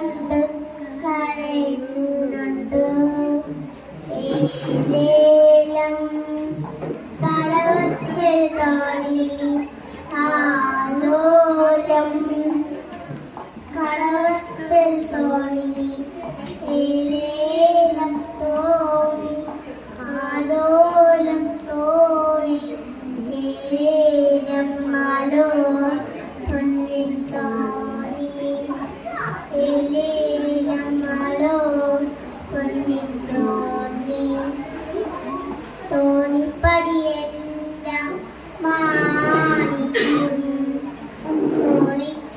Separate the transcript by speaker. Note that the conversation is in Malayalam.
Speaker 1: കണ്ട് കരയുന്നുണ്ട്. ഏലേലം കടവത്തിൽ തോണി ആലോലം, കടവത്തിൽ തോണി ഏലേലം തോണി ആലോലം തോണി ഏലേലം ആലോ പൊന്നിൻ തോണി ഏലേലം ആലോ പൊന്നിൻ തോണി. തോണിപ്പടിയെല്ലാം മാണിക്കും തോണിച്ചീമുത്തിന്റെ